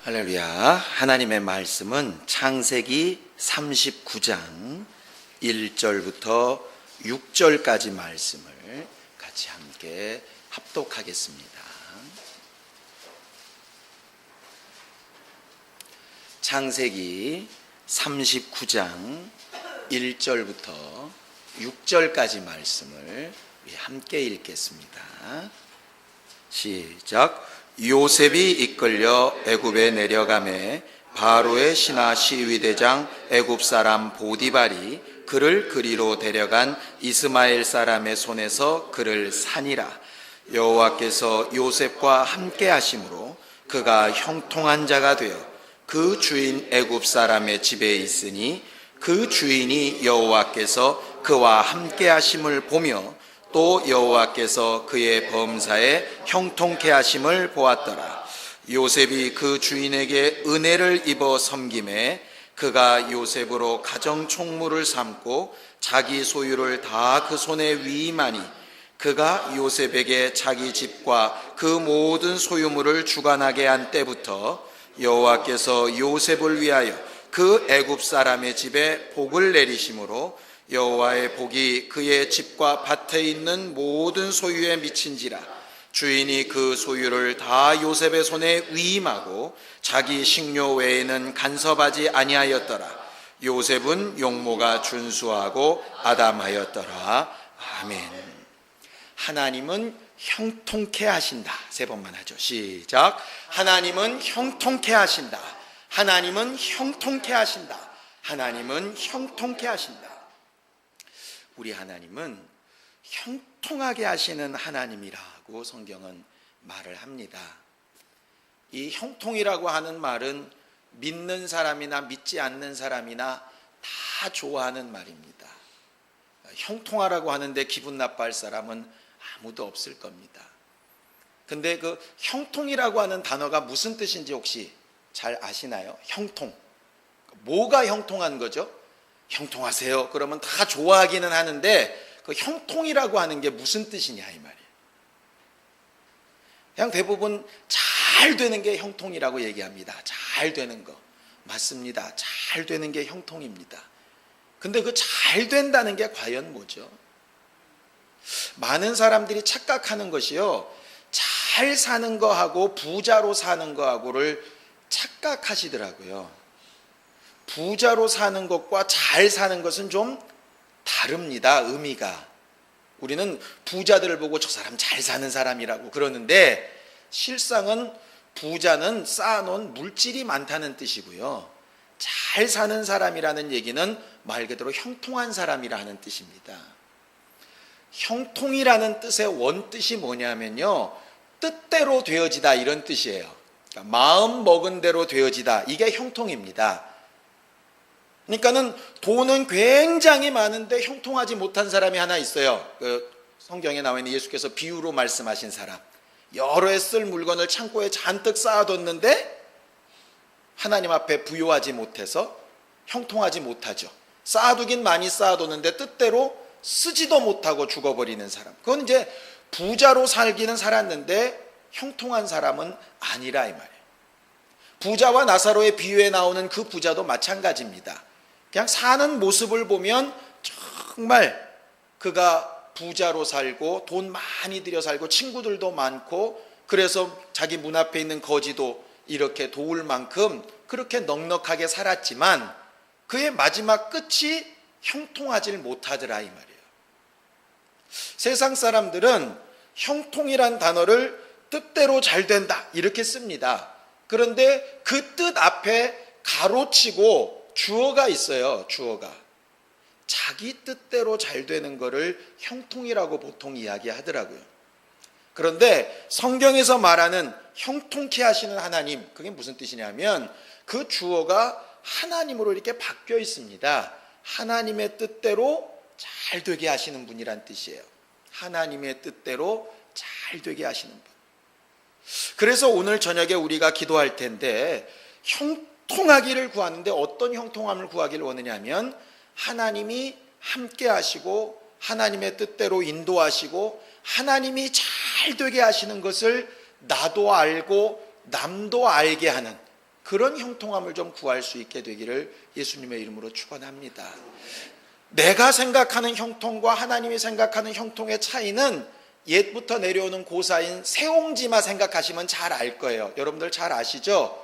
할렐루야. 하나님의 말씀은 창세기 39장 1절부터 6절까지 말씀을 같이 함께 합독하겠습니다. 창세기 39장 1절부터 6절까지 말씀을 우리 함께 읽겠습니다. 시작. 요셉이 이끌려 애굽에 내려가매 바로의 신하 시위대장 애굽 사람 보디발이 그를 그리로 데려간 이스마엘 사람의 손에서 그를 산이라. 여호와께서 요셉과 함께 하심으로 그가 형통한 자가 되어 그 주인 애굽 사람의 집에 있으니 그 주인이 여호와께서 그와 함께 하심을 보며 또 여호와께서 그의 범사에 형통케 하심을 보았더라. 요셉이 그 주인에게 은혜를 입어 섬김에 그가 요셉으로 가정 총무를 삼고 자기 소유를 다 그 손에 위임하니 그가 요셉에게 자기 집과 그 모든 소유물을 주관하게 한 때부터 여호와께서 요셉을 위하여 그 애굽 사람의 집에 복을 내리심으로 여호와의 복이 그의 집과 밭에 있는 모든 소유에 미친지라. 주인이 그 소유를 다 요셉의 손에 위임하고 자기 식료 외에는 간섭하지 아니하였더라. 요셉은 용모가 준수하고 아담하였더라. 아멘. 하나님은 형통케 하신다. 세 번만 하죠. 시작. 하나님은 형통케 하신다. 하나님은 형통케 하신다. 하나님은 형통케 하신다. 우리 하나님은 형통하게 하시는 하나님이라고 성경은 말을 합니다. 이 형통이라고 하는 말은 믿는 사람이나 믿지 않는 사람이나 다 좋아하는 말입니다. 형통하라고 하는데 기분 나빠할 사람은 아무도 없을 겁니다. 근데 그 형통이라고 하는 단어가 무슨 뜻인지 혹시 잘 아시나요? 형통. 뭐가 형통한 거죠? 형통하세요. 그러면 다 좋아하기는 하는데 그 형통이라고 하는 게 무슨 뜻이냐 이 말이에요. 그냥 대부분 잘 되는 게 형통이라고 얘기합니다. 잘 되는 거. 맞습니다. 잘 되는 게 형통입니다. 근데 그 잘 된다는 게 과연 뭐죠? 많은 사람들이 착각하는 것이요. 잘 사는 거하고 부자로 사는 거하고를 착각하시더라고요. 부자로 사는 것과 잘 사는 것은 좀 다릅니다. 의미가. 우리는 부자들을 보고 저 사람 잘 사는 사람이라고 그러는데 실상은 부자는 쌓아놓은 물질이 많다는 뜻이고요. 잘 사는 사람이라는 얘기는 말 그대로 형통한 사람이라는 뜻입니다. 형통이라는 뜻의 원뜻이 뭐냐면요. 뜻대로 되어지다 이런 뜻이에요. 그러니까 마음 먹은 대로 되어지다. 이게 형통입니다. 그러니까는 돈은 굉장히 많은데 형통하지 못한 사람이 하나 있어요. 그 성경에 나와 있는 예수께서 비유로 말씀하신 사람. 여러 해 쓸 물건을 창고에 잔뜩 쌓아뒀는데 하나님 앞에 부요하지 못해서 형통하지 못하죠. 쌓아두긴 많이 쌓아뒀는데 뜻대로 쓰지도 못하고 죽어버리는 사람. 그건 이제 부자로 살기는 살았는데 형통한 사람은 아니라 이 말이에요. 부자와 나사로의 비유에 나오는 그 부자도 마찬가지입니다. 그냥 사는 모습을 보면 정말 그가 부자로 살고 돈 많이 들여 살고 친구들도 많고 그래서 자기 문 앞에 있는 거지도 이렇게 도울 만큼 그렇게 넉넉하게 살았지만 그의 마지막 끝이 형통하질 못하더라 이 말이에요. 세상 사람들은 형통이란 단어를 뜻대로 잘 된다 이렇게 씁니다. 그런데 그 뜻 앞에 가로치고 주어가 있어요. 주어가. 자기 뜻대로 잘 되는 거를 형통이라고 보통 이야기하더라고요. 그런데 성경에서 말하는 형통케 하시는 하나님, 그게 무슨 뜻이냐면 그 주어가 하나님으로 이렇게 바뀌어 있습니다. 하나님의 뜻대로 잘 되게 하시는 분이란 뜻이에요. 하나님의 뜻대로 잘 되게 하시는 분. 그래서 오늘 저녁에 우리가 기도할 텐데 형통하기를 구하는데 어떤 형통함을 구하기를 원하냐면 하나님이 함께 하시고 하나님의 뜻대로 인도하시고 하나님이 잘 되게 하시는 것을 나도 알고 남도 알게 하는 그런 형통함을 좀 구할 수 있게 되기를 예수님의 이름으로 축원합니다. 내가 생각하는 형통과 하나님이 생각하는 형통의 차이는 옛부터 내려오는 고사인 세옹지마 생각하시면 잘 알 거예요. 여러분들 잘 아시죠?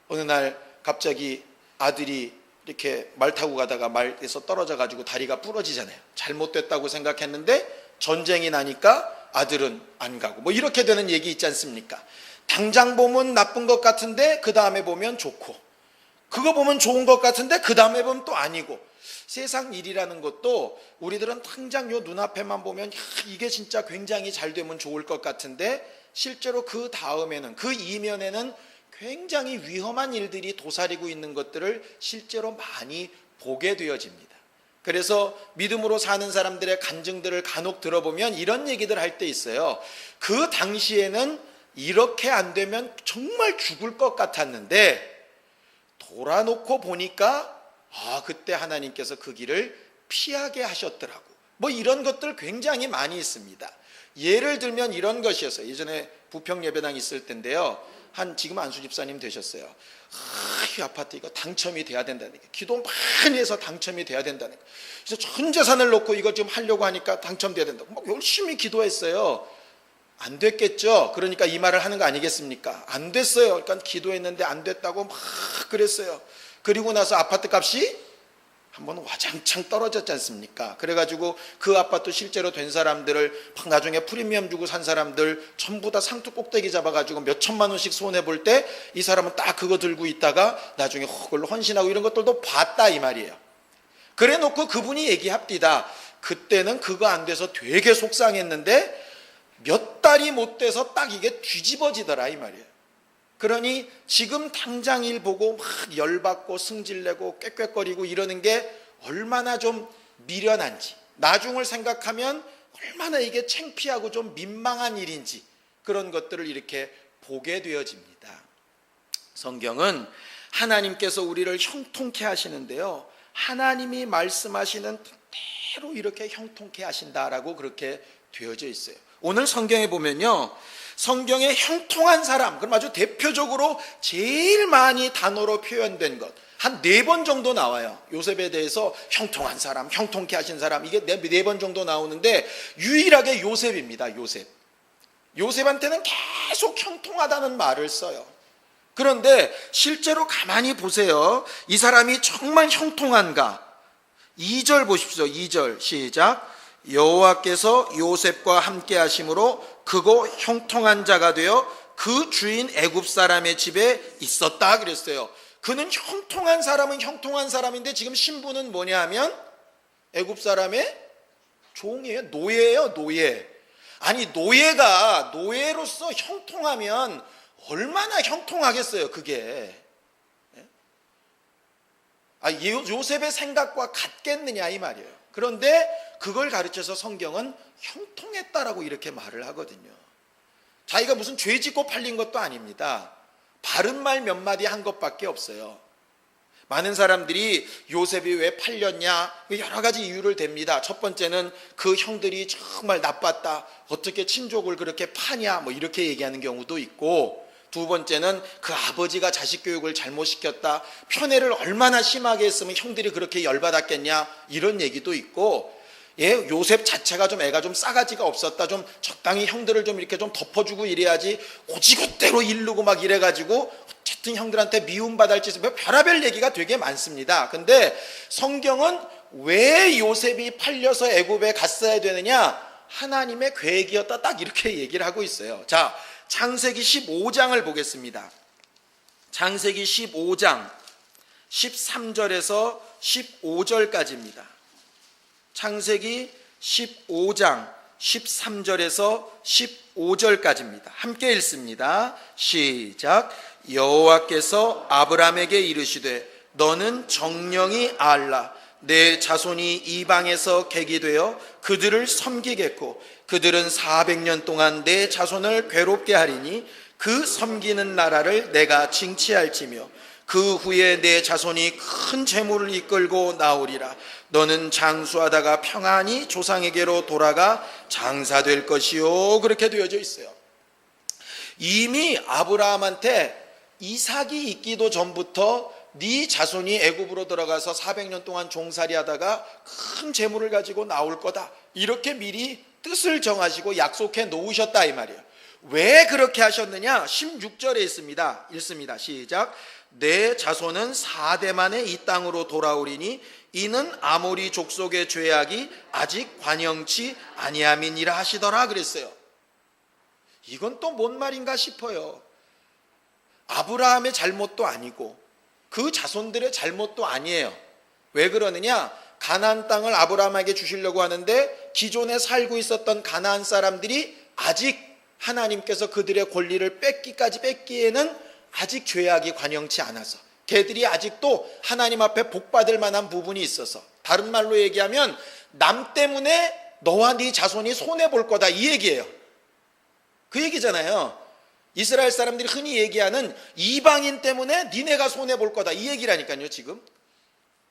어느 날 갑자기 아들이 이렇게 말 타고 가다가 말에서 떨어져 가지고 다리가 부러지잖아요. 잘못됐다고 생각했는데 전쟁이 나니까 아들은 안 가고 뭐 이렇게 되는 얘기 있지 않습니까? 당장 보면 나쁜 것 같은데 그 다음에 보면 좋고, 그거 보면 좋은 것 같은데 그 다음에 보면 또 아니고, 세상 일이라는 것도 우리들은 당장 요 눈앞에만 보면 이게 진짜 굉장히 잘 되면 좋을 것 같은데 실제로 그 다음에는, 그 이면에는 굉장히 위험한 일들이 도사리고 있는 것들을 실제로 많이 보게 되어집니다. 그래서 믿음으로 사는 사람들의 간증들을 간혹 들어보면 이런 얘기들 할 때 있어요. 그 당시에는 이렇게 안 되면 정말 죽을 것 같았는데 돌아놓고 보니까 그때 하나님께서 그 길을 피하게 하셨더라고. 뭐 이런 것들 굉장히 많이 있습니다. 예를 들면 이런 것이었어요. 예전에 부평예배당 있을 때인데요, 지금 안수 집사님 되셨어요. 이 아파트 이거 당첨이 돼야 된다니까, 기도 많이 해서 당첨이 돼야 된다니까, 그래서 전 재산을 놓고 이거 좀 하려고 하니까 당첨돼야 된다고 막 열심히 기도했어요. 안 됐겠죠. 그러니까 이 말을 하는 거 아니겠습니까? 안 됐어요. 그러니까 기도했는데 안 됐다고 막 그랬어요. 그리고 나서 아파트 값이 한번 와장창 떨어졌지 않습니까? 그래가지고 그 아파트 실제로 된 사람들을 막 나중에 프리미엄 주고 산 사람들 전부 다 상투 꼭대기 잡아가지고 몇 천만 원씩 손해볼 때 이 사람은 딱 그거 들고 있다가 나중에 그걸로 헌신하고 이런 것들도 봤다 이 말이에요. 그래 놓고 그분이 얘기합디다. 그때는 그거 안 돼서 되게 속상했는데 몇 달이 못 돼서 딱 이게 뒤집어지더라 이 말이에요. 그러니 지금 당장 일 보고 막 열받고 승질내고 꾀꾀거리고 이러는 게 얼마나 좀 미련한지, 나중을 생각하면 얼마나 이게 창피하고 좀 민망한 일인지, 그런 것들을 이렇게 보게 되어집니다. 성경은 하나님께서 우리를 형통케 하시는데요, 하나님이 말씀하시는 대로 이렇게 형통케 하신다라고 그렇게 되어져 있어요. 오늘 성경에 보면요, 성경에 형통한 사람, 그럼 아주 대표적으로 제일 많이 단어로 표현된 것 한 4번 정도 나와요. 요셉에 대해서 형통한 사람, 형통케 하신 사람, 이게 4번 정도 나오는데 유일하게 요셉입니다. 요셉한테는 계속 형통하다는 말을 써요. 그런데 실제로 가만히 보세요. 이 사람이 정말 형통한가? 2절 보십시오. 2절 시작. 여호와께서 요셉과 함께 하심으로 크고 형통한 자가 되어 그 주인 애굽 사람의 집에 있었다 그랬어요. 그는 형통한 사람은 형통한 사람인데 지금 신분은 뭐냐 하면 애굽 사람의 종이에요. 노예예요. 노예. 아니 노예가 노예로서 형통하면 얼마나 형통하겠어요 그게. 요셉의 생각과 같겠느냐 이 말이에요. 그런데 그걸 가르쳐서 성경은 형통했다라고 이렇게 말을 하거든요. 자기가 무슨 죄 짓고 팔린 것도 아닙니다. 바른 말 몇 마디 한 것밖에 없어요. 많은 사람들이 요셉이 왜 팔렸냐 여러 가지 이유를 댑니다. 첫 번째는 그 형들이 정말 나빴다, 어떻게 친족을 그렇게 파냐 뭐 이렇게 얘기하는 경우도 있고, 두 번째는 그 아버지가 자식 교육을 잘못시켰다, 편애를 얼마나 심하게 했으면 형들이 그렇게 열받았겠냐 이런 얘기도 있고, 요셉 자체가 좀 애가 좀 싸가지가 없었다, 좀 적당히 형들을 좀 이렇게 좀 덮어주고 이래야지 오지굿대로 이르고 막 이래가지고 어쨌든 형들한테 미움받을 짓을, 별의별 얘기가 되게 많습니다. 근데 성경은 왜 요셉이 팔려서 애굽에 갔어야 되느냐, 하나님의 계획이었다 딱 이렇게 얘기를 하고 있어요. 자, 창세기 15장을 보겠습니다. 창세기 15장 13절에서 15절까지입니다. 창세기 15장 13절에서 15절까지입니다. 함께 읽습니다. 시작. 여호와께서 아브라함에게 이르시되 너는 정령이 알라. 내 자손이 이방에서 객이 되어 그들을 섬기겠고 그들은 400년 동안 내 자손을 괴롭게 하리니 그 섬기는 나라를 내가 징치할지며 그 후에 내 자손이 큰 재물을 이끌고 나오리라. 너는 장수하다가 평안히 조상에게로 돌아가 장사될 것이요. 그렇게 되어져 있어요. 이미 아브라함한테 이삭이 있기도 전부터 네 자손이 애굽으로 들어가서 400년 동안 종살이하다가 큰 재물을 가지고 나올 거다, 이렇게 미리 뜻을 정하시고 약속해 놓으셨다 이 말이에요. 왜 그렇게 하셨느냐? 16절에 읽습니다. 시작. 내 자손은 4대 만에 이 땅으로 돌아오리니 이는 아모리 족속의 죄악이 아직 관영치 아니함이니라 하시더라 그랬어요. 이건 또 뭔 말인가 싶어요. 아브라함의 잘못도 아니고 그 자손들의 잘못도 아니에요. 왜 그러느냐? 가나안 땅을 아브라함에게 주시려고 하는데 기존에 살고 있었던 가나안 사람들이 아직 하나님께서 그들의 권리를 뺏기에는 아직 죄악이 관영치 않아서 걔들이 아직도 하나님 앞에 복받을 만한 부분이 있어서, 다른 말로 얘기하면 남 때문에 너와 네 자손이 손해볼 거다 이 얘기예요. 그 얘기잖아요. 이스라엘 사람들이 흔히 얘기하는 이방인 때문에 니네가 손해볼 거다 이 얘기라니까요. 지금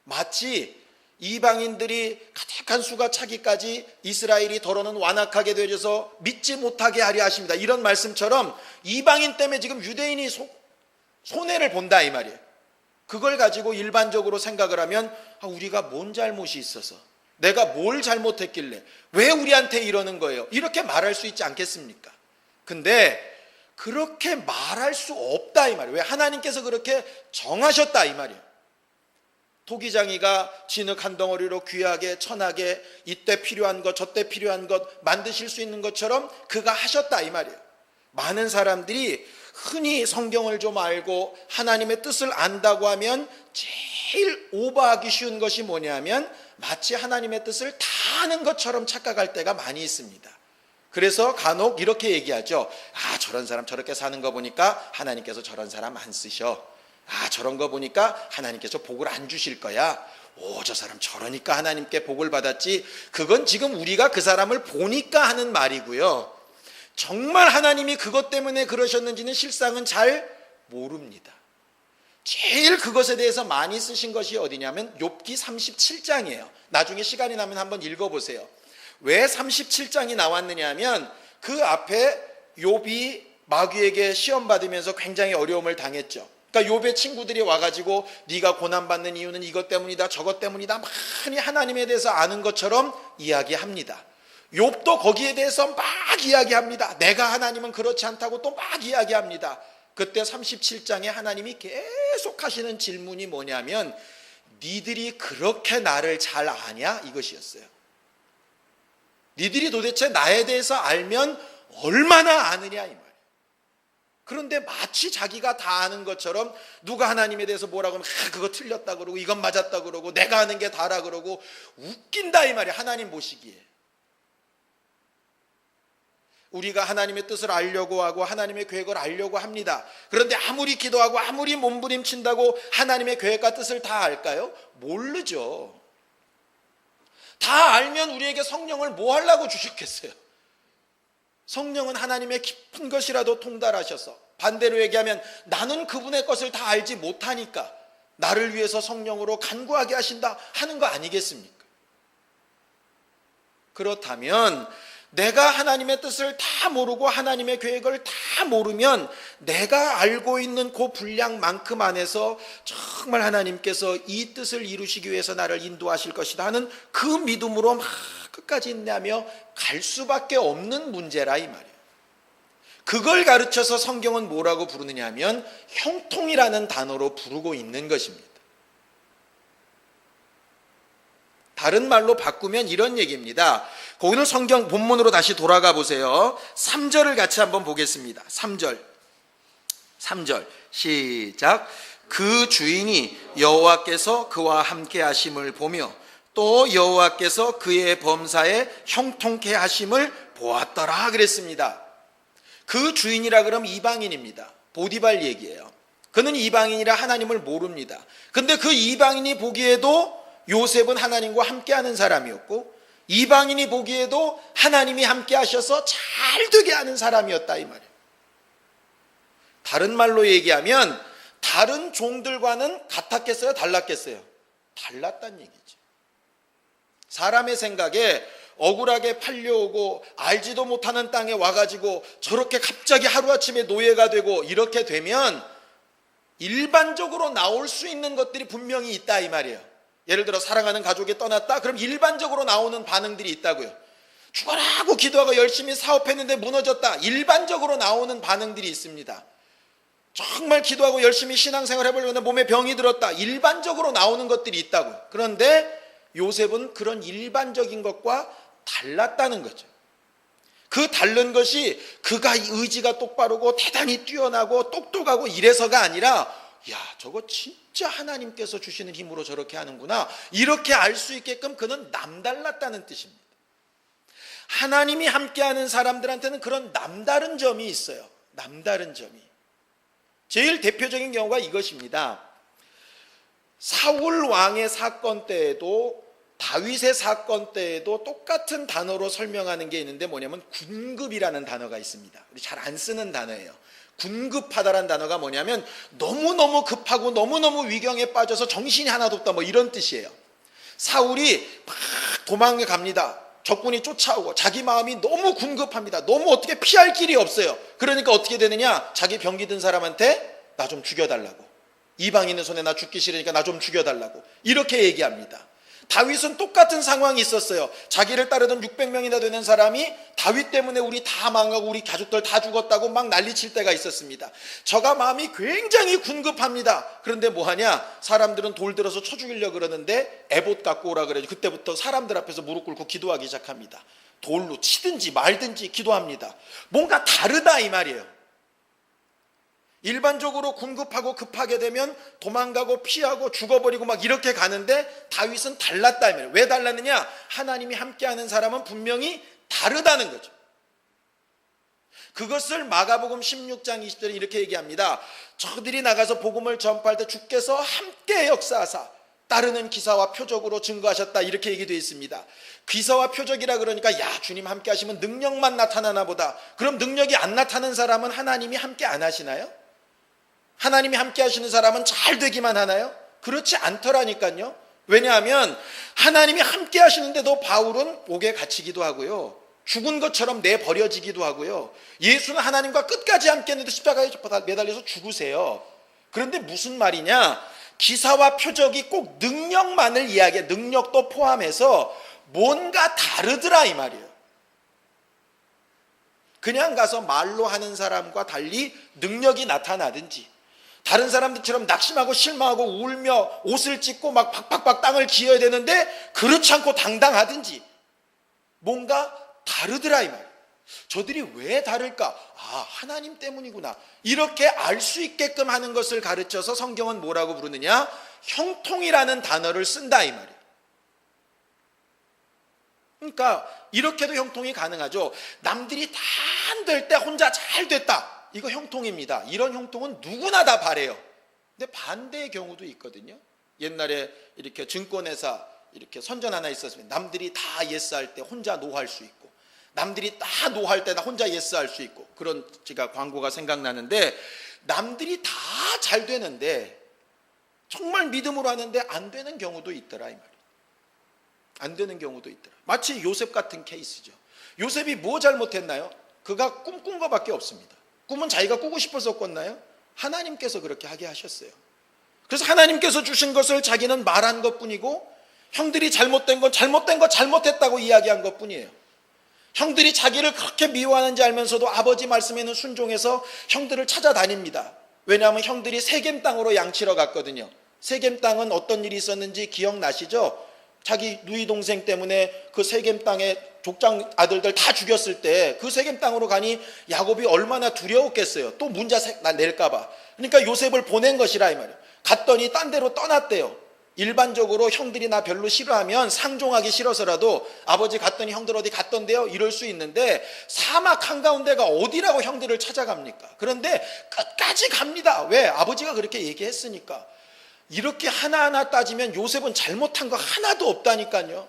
마치 이방인들이 가득한 수가 차기까지 이스라엘이 더러는 완악하게 되어서 믿지 못하게 하려 하십니다, 이런 말씀처럼 이방인 때문에 지금 유대인이 손해를 본다 이 말이에요. 그걸 가지고 일반적으로 생각을 하면 우리가 뭔 잘못이 있어서, 내가 뭘 잘못했길래 왜 우리한테 이러는 거예요, 이렇게 말할 수 있지 않겠습니까? 근데 그렇게 말할 수 없다 이 말이에요. 왜? 하나님께서 그렇게 정하셨다 이 말이에요. 토기장이가 진흙 한 덩어리로 귀하게 천하게 이때 필요한 것 저때 필요한 것 만드실 수 있는 것처럼 그가 하셨다 이 말이에요. 많은 사람들이 흔히 성경을 좀 알고 하나님의 뜻을 안다고 하면 제일 오버하기 쉬운 것이 뭐냐면 마치 하나님의 뜻을 다 아는 것처럼 착각할 때가 많이 있습니다. 그래서 간혹 이렇게 얘기하죠. 저런 사람 저렇게 사는 거 보니까 하나님께서 저런 사람 안 쓰셔. 저런 거 보니까 하나님께서 복을 안 주실 거야. 저 사람 저러니까 하나님께 복을 받았지. 그건 지금 우리가 그 사람을 보니까 하는 말이고요. 정말 하나님이 그것 때문에 그러셨는지는 실상은 잘 모릅니다. 제일 그것에 대해서 많이 쓰신 것이 어디냐면 욥기 37장이에요. 나중에 시간이 나면 한번 읽어보세요. 왜 37장이 나왔느냐 하면 그 앞에 욥이 마귀에게 시험 받으면서 굉장히 어려움을 당했죠. 그러니까 욥의 친구들이 와가지고 네가 고난받는 이유는 이것 때문이다 저것 때문이다 많이 하나님에 대해서 아는 것처럼 이야기합니다. 욥도 거기에 대해서 막 이야기합니다. 내가 하나님은 그렇지 않다고 또 막 이야기합니다. 그때 37장에 하나님이 계속 하시는 질문이 뭐냐면 니들이 그렇게 나를 잘 아냐? 이것이었어요. 니들이 도대체 나에 대해서 알면 얼마나 아느냐 이 말이에요. 그런데 마치 자기가 다 아는 것처럼 누가 하나님에 대해서 뭐라고 하면 그거 틀렸다 그러고 이건 맞았다 그러고 내가 아는 게 다라 그러고 웃긴다 이 말이에요. 하나님 보시기에. 우리가 하나님의 뜻을 알려고 하고 하나님의 계획을 알려고 합니다. 그런데 아무리 기도하고 아무리 몸부림친다고 하나님의 계획과 뜻을 다 알까요? 모르죠. 다 알면 우리에게 성령을 뭐 하려고 주셨겠어요? 성령은 하나님의 깊은 것이라도 통달하셔서, 반대로 얘기하면 나는 그분의 것을 다 알지 못하니까 나를 위해서 성령으로 간구하게 하신다 하는 거 아니겠습니까? 그렇다면 내가 하나님의 뜻을 다 모르고 하나님의 계획을 다 모르면 내가 알고 있는 그 분량만큼 안에서 정말 하나님께서 이 뜻을 이루시기 위해서 나를 인도하실 것이다 하는 그 믿음으로 막 끝까지 인내하며 갈 수밖에 없는 문제라 이 말이에요. 그걸 가르쳐서 성경은 뭐라고 부르느냐 하면 형통이라는 단어로 부르고 있는 것입니다. 다른 말로 바꾸면 이런 얘기입니다. 거기는 성경 본문으로 다시 돌아가 보세요. 3절을 같이 한번 보겠습니다. 3절 시작. 그 주인이 여호와께서 그와 함께 하심을 보며 또 여호와께서 그의 범사에 형통케 하심을 보았더라 그랬습니다. 그 주인이라 그러면 이방인입니다. 보디발 얘기예요. 그는 이방인이라 하나님을 모릅니다. 근데 그 이방인이 보기에도 요셉은 하나님과 함께하는 사람이었고 이방인이 보기에도 하나님이 함께 하셔서 잘 되게 하는 사람이었다 이 말이에요. 다른 말로 얘기하면 다른 종들과는 같았겠어요? 달랐겠어요? 달랐단 얘기죠. 사람의 생각에 억울하게 팔려오고 알지도 못하는 땅에 와가지고 저렇게 갑자기 하루아침에 노예가 되고 이렇게 되면 일반적으로 나올 수 있는 것들이 분명히 있다 이 말이에요. 예를 들어 사랑하는 가족이 떠났다? 그럼 일반적으로 나오는 반응들이 있다고요. 죽어라고 기도하고 열심히 사업했는데 무너졌다. 일반적으로 나오는 반응들이 있습니다. 정말 기도하고 열심히 신앙생활 해보려고 했는데 몸에 병이 들었다. 일반적으로 나오는 것들이 있다고요. 그런데 요셉은 그런 일반적인 것과 달랐다는 거죠. 그 다른 것이 그가 의지가 똑바르고 대단히 뛰어나고 똑똑하고 이래서가 아니라 야, 저거 진짜 하나님께서 주시는 힘으로 저렇게 하는구나, 이렇게 알 수 있게끔 그는 남달랐다는 뜻입니다. 하나님이 함께하는 사람들한테는 그런 남다른 점이 있어요. 남다른 점이. 제일 대표적인 경우가 이것입니다. 사울 왕의 사건 때에도 다윗의 사건 때에도 똑같은 단어로 설명하는 게 있는데 뭐냐면 군급이라는 단어가 있습니다. 우리 잘 안 쓰는 단어예요. 군급하다라는 단어가 뭐냐면 너무너무 급하고 너무너무 위경에 빠져서 정신이 하나도 없다, 뭐 이런 뜻이에요. 사울이 막 도망에 갑니다. 적군이 쫓아오고 자기 마음이 너무 군급합니다. 너무 어떻게 피할 길이 없어요. 그러니까 어떻게 되느냐, 자기 병기 든 사람한테 나 좀 죽여달라고, 이방인의 손에 나 죽기 싫으니까 나 좀 죽여달라고, 이렇게 얘기합니다. 다윗은 똑같은 상황이 있었어요. 자기를 따르던 600명이나 되는 사람이 다윗 때문에 우리 다 망하고 우리 가족들 다 죽었다고 막 난리칠 때가 있었습니다. 저가 마음이 굉장히 군급합니다. 그런데 뭐하냐, 사람들은 돌 들어서 쳐 죽이려고 그러는데 에봇 갖고 오라 그래요. 그때부터 사람들 앞에서 무릎 꿇고 기도하기 시작합니다. 돌로 치든지 말든지 기도합니다. 뭔가 다르다 이 말이에요. 일반적으로 군급하고 급하게 되면 도망가고 피하고 죽어버리고 막 이렇게 가는데 다윗은 달랐다 이 말이에요. 왜 달랐느냐, 하나님이 함께하는 사람은 분명히 다르다는 거죠. 그것을 마가복음 16장 20절에 이렇게 얘기합니다. 저들이 나가서 복음을 전파할 때 주께서 함께 역사하사 따르는 기사와 표적으로 증거하셨다, 이렇게 얘기되어 있습니다. 기사와 표적이라 그러니까 야, 주님 함께 하시면 능력만 나타나나 보다. 그럼 능력이 안 나타나는 사람은 하나님이 함께 안 하시나요? 하나님이 함께 하시는 사람은 잘 되기만 하나요? 그렇지 않더라니까요. 왜냐하면 하나님이 함께 하시는데도 바울은 옥에 갇히기도 하고요, 죽은 것처럼 내버려지기도 하고요, 예수는 하나님과 끝까지 함께 했는데 십자가에 매달려서 죽으세요. 그런데 무슨 말이냐, 기사와 표적이 꼭 능력만을 이야기해, 능력도 포함해서 뭔가 다르더라 이 말이에요. 그냥 가서 말로 하는 사람과 달리 능력이 나타나든지, 다른 사람들처럼 낙심하고 실망하고 울며 옷을 찢고 막 박박박 땅을 기어야 되는데 그렇지 않고 당당하든지 뭔가 다르더라 이 말이에요. 저들이 왜 다를까? 아, 하나님 때문이구나, 이렇게 알 수 있게끔 하는 것을 가르쳐서 성경은 뭐라고 부르느냐, 형통이라는 단어를 쓴다 이 말이에요. 그러니까 이렇게도 형통이 가능하죠. 남들이 다 안 될 때 혼자 잘 됐다, 이거 형통입니다. 이런 형통은 누구나 다 바래요. 근데 반대의 경우도 있거든요. 옛날에 이렇게 증권회사 이렇게 선전 하나 있었으면 남들이 다 예스할 때 혼자 노할 수 있고, 남들이 다 노할 때 나 혼자 예스할 수 있고, 그런 제가 광고가 생각나는데, 남들이 다 잘 되는데 정말 믿음으로 하는데 안 되는 경우도 있더라 이 말이에요. 안 되는 경우도 있더라. 마치 요셉 같은 케이스죠. 요셉이 뭐 잘못했나요? 그가 꿈꾼 것밖에 없습니다. 꿈은 자기가 꾸고 싶어서 꿨나요? 하나님께서 그렇게 하게 하셨어요. 그래서 하나님께서 주신 것을 자기는 말한 것뿐이고, 형들이 잘못된 건 잘못된 거 잘못했다고 이야기한 것뿐이에요. 형들이 자기를 그렇게 미워하는지 알면서도 아버지 말씀에는 순종해서 형들을 찾아다닙니다. 왜냐하면 형들이 세겜 땅으로 양치러 갔거든요. 세겜 땅은 어떤 일이 있었는지 기억나시죠? 자기 누이 동생 때문에 그 세겜 땅에 족장 아들들 다 죽였을 때 그 세겜 땅으로 가니 야곱이 얼마나 두려웠겠어요. 또 문자 낼까 봐. 그러니까 요셉을 보낸 것이라 이 말이에요. 갔더니 딴 데로 떠났대요. 일반적으로 형들이 나 별로 싫어하면 상종하기 싫어서라도 아버지 갔더니 형들 어디 갔던데요, 이럴 수 있는데 사막 한가운데가 어디라고 형들을 찾아갑니까? 그런데 끝까지 갑니다. 왜? 아버지가 그렇게 얘기했으니까. 이렇게 하나하나 따지면 요셉은 잘못한 거 하나도 없다니까요.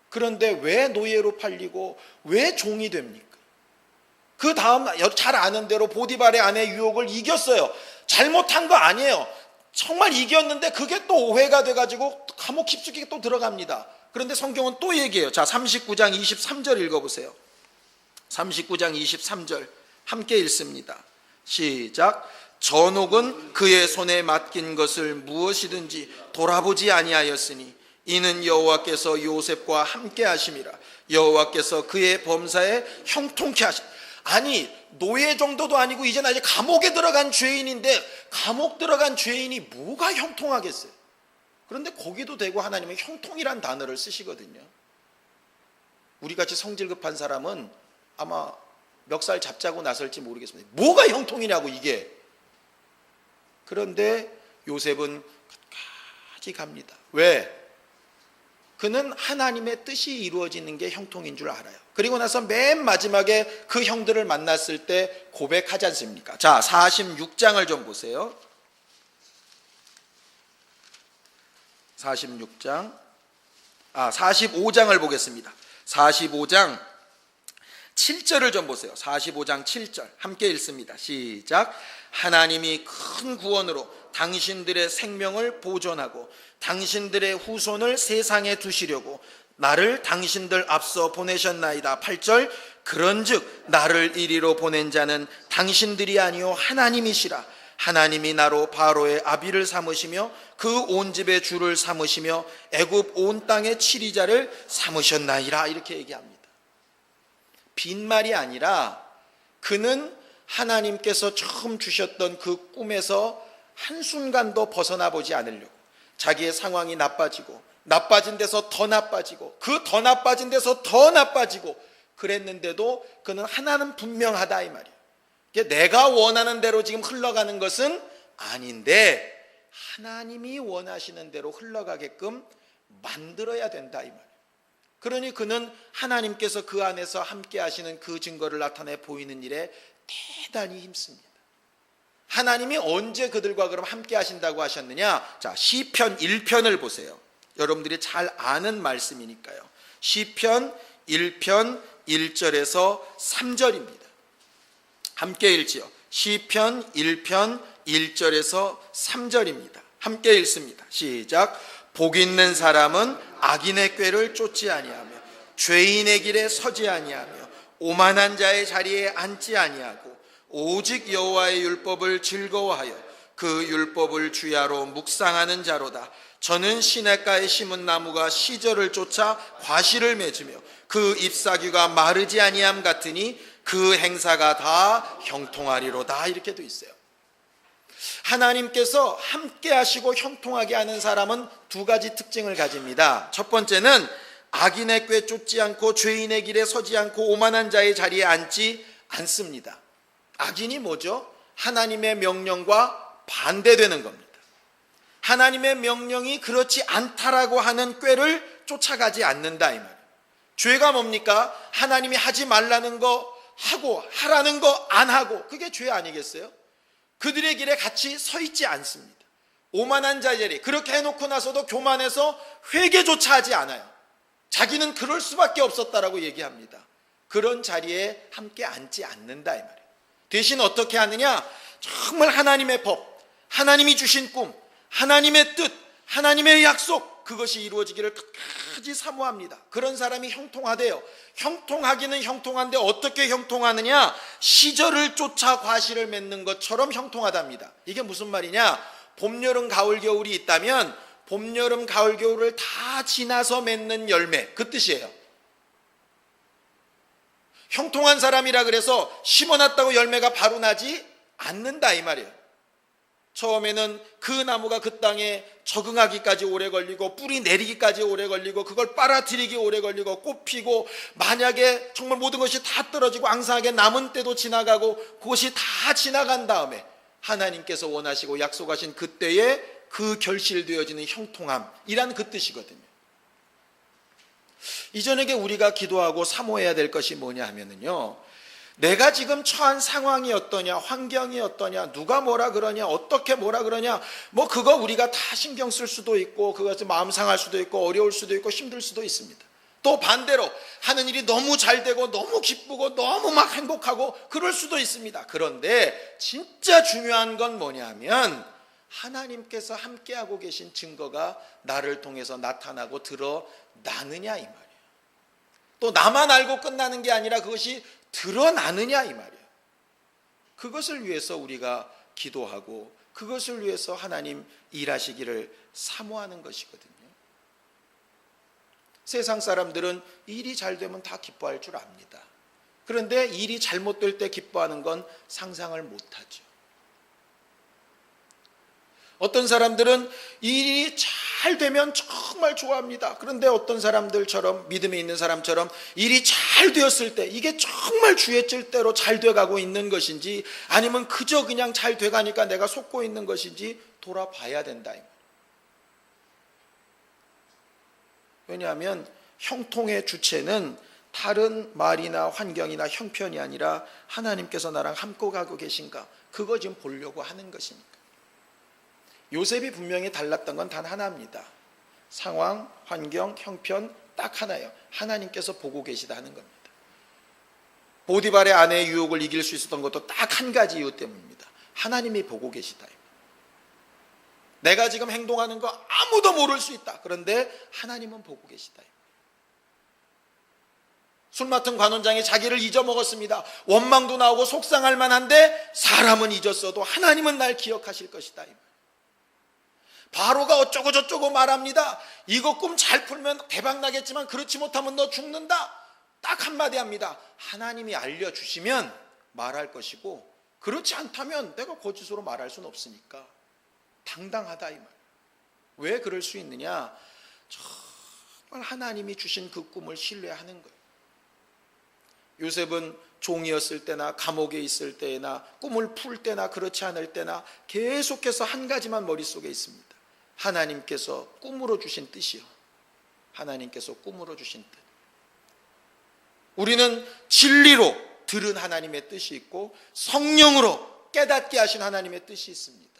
그런데 왜 노예로 팔리고 왜 종이 됩니까? 그 다음 잘 아는 대로 보디발의 아내 유혹을 이겼어요. 잘못한 거 아니에요. 정말 이겼는데 그게 또 오해가 돼가지고 감옥 깊숙이 또 들어갑니다. 그런데 성경은 또 얘기해요. 자, 39장 23절 읽어보세요. 39장 23절 함께 읽습니다. 시작. 전옥은 그의 손에 맡긴 것을 무엇이든지 돌아보지 아니하였으니 이는 여호와께서 요셉과 함께 하심이라. 여호와께서 그의 범사에 형통케 하심. 아니, 노예 정도도 아니고 이제 감옥에 들어간 죄인인데, 감옥 들어간 죄인이 뭐가 형통하겠어요? 그런데 거기도 대고 하나님은 형통이란 단어를 쓰시거든요. 우리같이 성질 급한 사람은 아마 멱살 잡자고 나설지 모르겠습니다. 뭐가 형통이냐고 이게. 그런데 요셉은 끝까지 갑니다. 왜? 그는 하나님의 뜻이 이루어지는 게 형통인 줄 알아요. 그리고 나서 맨 마지막에 그 형들을 만났을 때 고백하지 않습니까? 자, 46장을 좀 보세요. 45장을 보겠습니다. 45장 7절을 좀 보세요. 45장 7절 함께 읽습니다. 시작. 하나님이 큰 구원으로 당신들의 생명을 보존하고 당신들의 후손을 세상에 두시려고 나를 당신들 앞서 보내셨나이다. 8절. 그런즉 나를 이리로 보낸 자는 당신들이 아니요 하나님이시라. 하나님이 나로 바로의 아비를 삼으시며 그 온 집의 주를 삼으시며 애굽 온 땅의 치리자를 삼으셨나이다. 이렇게 얘기합니다. 빈말이 아니라 그는 하나님께서 처음 주셨던 그 꿈에서 한순간도 벗어나 보지 않으려고, 자기의 상황이 나빠진 데서 더 나빠지고 그 더 나빠진 데서 더 나빠지고 그랬는데도 그는 하나는 분명하다 이 말이에요. 내가 원하는 대로 지금 흘러가는 것은 아닌데 하나님이 원하시는 대로 흘러가게끔 만들어야 된다 이 말이에요. 그러니 그는 하나님께서 그 안에서 함께 하시는 그 증거를 나타내 보이는 일에 대단히 힘씁니다. 하나님이 언제 그들과 그럼 함께 하신다고 하셨느냐? 자, 시편 1편을 보세요. 여러분들이 잘 아는 말씀이니까요. 시편 1편 1절에서 3절입니다. 함께 읽지요. 시편 1편 1절에서 3절입니다. 함께 읽습니다. 시작. 복 있는 사람은 악인의 꾀를 쫓지 아니하며 죄인의 길에 서지 아니하며 오만한 자의 자리에 앉지 아니하고 오직 여호와의 율법을 즐거워하여 그 율법을 주야로 묵상하는 자로다. 저는 시냇가에 심은 나무가 시절을 쫓아 과실을 맺으며 그 잎사귀가 마르지 아니함 같으니 그 행사가 다 형통하리로다. 이렇게 돼 있어요. 하나님께서 함께 하시고 형통하게 하는 사람은 두 가지 특징을 가집니다. 첫 번째는 악인의 꾀 쫓지 않고 죄인의 길에 서지 않고 오만한 자의 자리에 앉지 않습니다. 악인이 뭐죠? 하나님의 명령과 반대되는 겁니다. 하나님의 명령이 그렇지 않다라고 하는 꾀를 쫓아가지 않는다 이 말이에요. 죄가 뭡니까? 하나님이 하지 말라는 거 하고 하라는 거 안 하고, 그게 죄 아니겠어요? 그들의 길에 같이 서 있지 않습니다. 오만한 자의 자리, 그렇게 해놓고 나서도 교만해서 회개조차 하지 않아요. 자기는 그럴 수밖에 없었다라고 얘기합니다. 그런 자리에 함께 앉지 않는다 이 말이에요. 대신 어떻게 하느냐? 정말 하나님의 법, 하나님이 주신 꿈, 하나님의 뜻, 하나님의 약속, 그것이 이루어지기를 끝까지 사모합니다. 그런 사람이 형통하대요. 형통하기는 형통한데 어떻게 형통하느냐? 시절을 쫓아 과실을 맺는 것처럼 형통하답니다. 이게 무슨 말이냐? 봄, 여름, 가을, 겨울이 있다면 봄, 여름, 가을, 겨울을 다 지나서 맺는 열매, 그 뜻이에요. 형통한 사람이라 그래서 심어놨다고 열매가 바로 나지 않는다 이 말이에요. 처음에는 그 나무가 그 땅에 적응하기까지 오래 걸리고 뿌리 내리기까지 오래 걸리고 그걸 빨아들이기 오래 걸리고 꽃 피고, 만약에 정말 모든 것이 다 떨어지고 앙상하게 남은 때도 지나가고 그것이 다 지나간 다음에 하나님께서 원하시고 약속하신 그때에 그 결실되어지는 형통함이란 그 뜻이거든요. 이전에게 우리가 기도하고 사모해야 될 것이 뭐냐 하면은요, 내가 지금 처한 상황이 어떠냐, 환경이 어떠냐, 누가 뭐라 그러냐, 어떻게 뭐라 그러냐, 뭐 그거 우리가 다 신경 쓸 수도 있고 그것을 마음 상할 수도 있고 어려울 수도 있고 힘들 수도 있습니다. 또 반대로 하는 일이 너무 잘 되고 너무 기쁘고 너무 막 행복하고 그럴 수도 있습니다. 그런데 진짜 중요한 건 뭐냐면 하나님께서 함께하고 계신 증거가 나를 통해서 나타나고 드러나느냐 이 말이에요. 또 나만 알고 끝나는 게 아니라 그것이 드러나느냐 이 말이에요. 그것을 위해서 우리가 기도하고 그것을 위해서 하나님 일하시기를 사모하는 것이거든요. 세상 사람들은 일이 잘 되면 다 기뻐할 줄 압니다. 그런데 일이 잘못될 때 기뻐하는 건 상상을 못하죠. 어떤 사람들은 일이 잘 되면 정말 좋아합니다. 그런데 어떤 사람들처럼, 믿음이 있는 사람처럼 일이 잘 되었을 때 이게 정말 주의 뜻대로 잘 돼가고 있는 것인지 아니면 그저 그냥 잘 돼가니까 내가 속고 있는 것인지 돌아봐야 된다. 왜냐하면 형통의 주체는 다른 말이나 환경이나 형편이 아니라 하나님께서 나랑 함께 가고 계신가, 그거 지금 보려고 하는 것이니까. 요셉이 분명히 달랐던 건 단 하나입니다. 상황, 환경, 형편 딱 하나예요. 하나님께서 보고 계시다 하는 겁니다. 보디발의 아내의 유혹을 이길 수 있었던 것도 딱 한 가지 이유 때문입니다. 하나님이 보고 계시다. 내가 지금 행동하는 거 아무도 모를 수 있다. 그런데 하나님은 보고 계시다. 술 맡은 관원장이 자기를 잊어먹었습니다. 원망도 나오고 속상할 만한데 사람은 잊었어도 하나님은 날 기억하실 것이다. 바로가 어쩌고 저쩌고 말합니다. 이거 꿈 잘 풀면 대박 나겠지만 그렇지 못하면 너 죽는다. 딱 한마디 합니다. 하나님이 알려주시면 말할 것이고 그렇지 않다면 내가 거짓으로 말할 수는 없으니까 당당하다 이 말. 왜 그럴 수 있느냐? 정말 하나님이 주신 그 꿈을 신뢰하는 거예요. 요셉은 종이었을 때나 감옥에 있을 때나 꿈을 풀 때나 그렇지 않을 때나 계속해서 한 가지만 머릿속에 있습니다. 하나님께서 꿈으로 주신 뜻이요. 하나님께서 꿈으로 주신 뜻. 우리는 진리로 들은 하나님의 뜻이 있고 성령으로 깨닫게 하신 하나님의 뜻이 있습니다.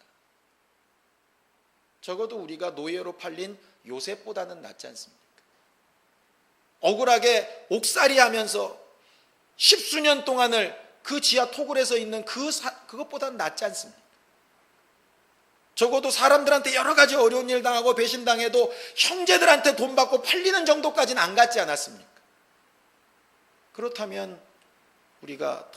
적어도 우리가 노예로 팔린 요셉보다는 낫지 않습니까? 억울하게 옥살이 하면서 10수년 동안을 그 지하 토굴에서 있는 그것보다는 낫지 않습니까? 적어도 사람들한테 여러 가지 어려운 일 당하고 배신당해도 형제들한테 돈 받고 팔리는 정도까지는 안 갔지 않았습니까? 그렇다면 우리가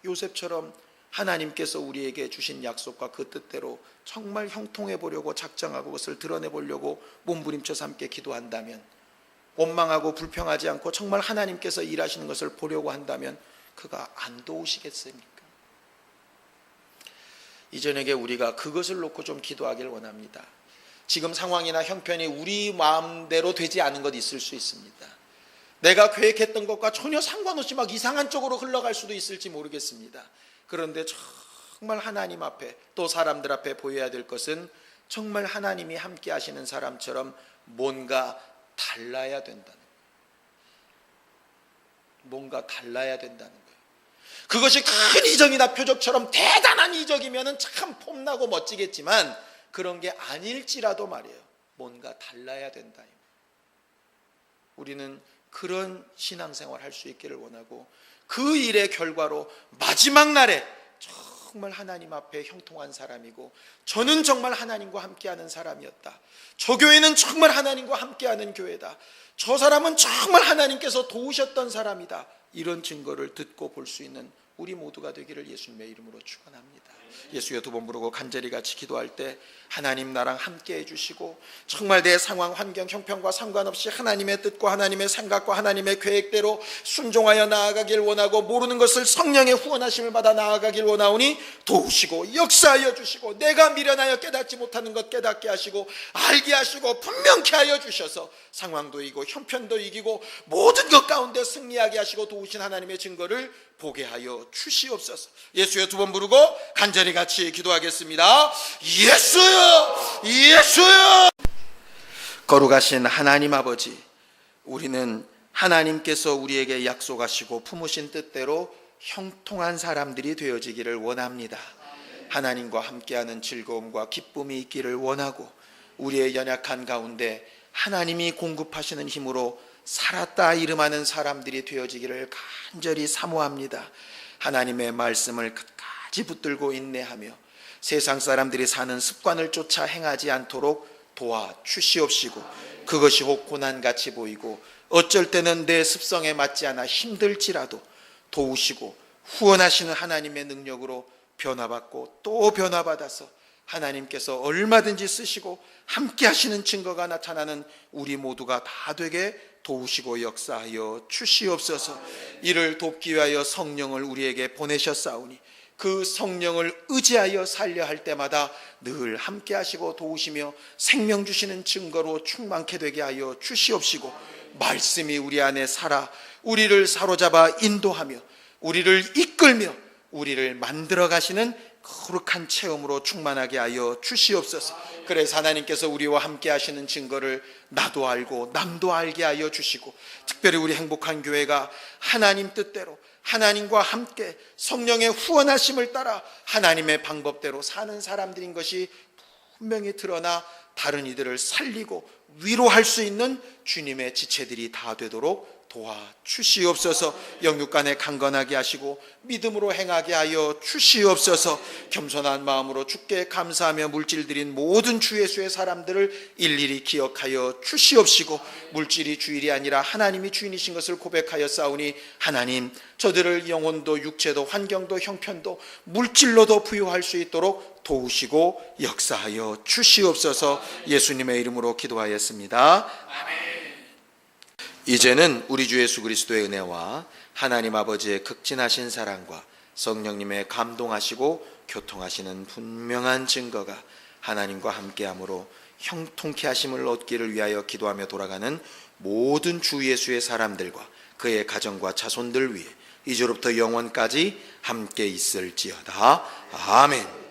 요셉처럼 하나님께서 우리에게 주신 약속과 그 뜻대로 정말 형통해 보려고 작정하고 그것을 드러내 보려고 몸부림쳐서 함께 기도한다면, 원망하고 불평하지 않고 정말 하나님께서 일하시는 것을 보려고 한다면 그가 안 도우시겠습니까? 이 저녁에 우리가 그것을 놓고 좀 기도하길 원합니다. 지금 상황이나 형편이 우리 마음대로 되지 않은 것 있을 수 있습니다. 내가 계획했던 것과 전혀 상관없이 막 이상한 쪽으로 흘러갈 수도 있을지 모르겠습니다. 그런데 정말 하나님 앞에 또 사람들 앞에 보여야 될 것은 정말 하나님이 함께 하시는 사람처럼 뭔가 달라야 된다는 거예요. 뭔가 달라야 된다는 거예요. 그것이 큰 이적이나 표적처럼 대단한 이적이면 참 폼나고 멋지겠지만 그런 게 아닐지라도 말이에요. 뭔가 달라야 된다. 우리는 그런 신앙생활 할 수 있기를 원하고 그 일의 결과로 마지막 날에 정말 하나님 앞에 형통한 사람이고 저는 정말 하나님과 함께하는 사람이었다. 저 교회는 정말 하나님과 함께하는 교회다. 저 사람은 정말 하나님께서 도우셨던 사람이다. 이런 증거를 듣고 볼 수 있는 우리 모두가 되기를 예수님의 이름으로 축원합니다. 예수여 두 번 부르고 간절히 같이 기도할 때 하나님 나랑 함께 해주시고 정말 내 상황, 환경, 형편과 상관없이 하나님의 뜻과 하나님의 생각과 하나님의 계획대로 순종하여 나아가길 원하고 모르는 것을 성령의 후원하심을 받아 나아가길 원하오니 도우시고 역사하여 주시고 내가 미련하여 깨닫지 못하는 것 깨닫게 하시고 알게 하시고 분명케 하여 주셔서 상황도 이기고 형편도 이기고 모든 것 가운데 승리하게 하시고 도우신 하나님의 증거를 보게 하여 주시옵소서. 예수여 두 번 부르고 간절히 같이 기도하겠습니다. 예수여, 예수여. 거룩하신 하나님 아버지, 우리는 하나님께서 우리에게 약속하시고 품으신 뜻대로 형통한 사람들이 되어지기를 원합니다. 하나님과 함께하는 즐거움과 기쁨이 있기를 원하고 우리의 연약한 가운데 하나님이 공급하시는 힘으로 살았다 이름하는 사람들이 되어지기를 간절히 사모합니다. 하나님의 말씀을 끝까지 붙들고 인내하며 세상 사람들이 사는 습관을 쫓아 행하지 않도록 도와주시옵시고 그것이 혹 고난같이 보이고 어쩔 때는 내 습성에 맞지 않아 힘들지라도 도우시고 후원하시는 하나님의 능력으로 변화받고 또 변화받아서 하나님께서 얼마든지 쓰시고 함께 하시는 증거가 나타나는 우리 모두가 다 되게 도우시고 역사하여 주시옵소서. 이를 돕기 위하여 성령을 우리에게 보내셨사오니 그 성령을 의지하여 살려 할 때마다 늘 함께 하시고 도우시며 생명 주시는 증거로 충만케 되게 하여 주시옵시고, 말씀이 우리 안에 살아 우리를 사로잡아 인도하며 우리를 이끌며 우리를 만들어 가시는 거룩한 체험으로 충만하게 하여 주시옵소서. 그래서 하나님께서 우리와 함께 하시는 증거를 나도 알고 남도 알게 하여 주시고, 특별히 우리 행복한 교회가 하나님 뜻대로 하나님과 함께 성령의 후원하심을 따라 하나님의 방법대로 사는 사람들인 것이 분명히 드러나 다른 이들을 살리고 위로할 수 있는 주님의 지체들이 다 되도록 도와주시옵소서. 영육간에 강건하게 하시고 믿음으로 행하게 하여 주시옵소서. 겸손한 마음으로 주께 감사하며 물질드린 모든 주 예수의 사람들을 일일이 기억하여 주시옵시고, 물질이 주일이 아니라 하나님이 주인이신 것을 고백하여 싸우니 하나님, 저들을 영혼도 육체도 환경도 형편도 물질로도 부유할 수 있도록 도우시고 역사하여 주시옵소서. 예수님의 이름으로 기도하였습니다. 아멘. 이제는 우리 주 예수 그리스도의 은혜와 하나님 아버지의 극진하신 사랑과 성령님의 감동하시고 교통하시는 분명한 증거가 하나님과 함께함으로 형통케 하심을 얻기를 위하여 기도하며 돌아가는 모든 주 예수의 사람들과 그의 가정과 자손들 위해 이제로부터 영원까지 함께 있을지어다. 아멘.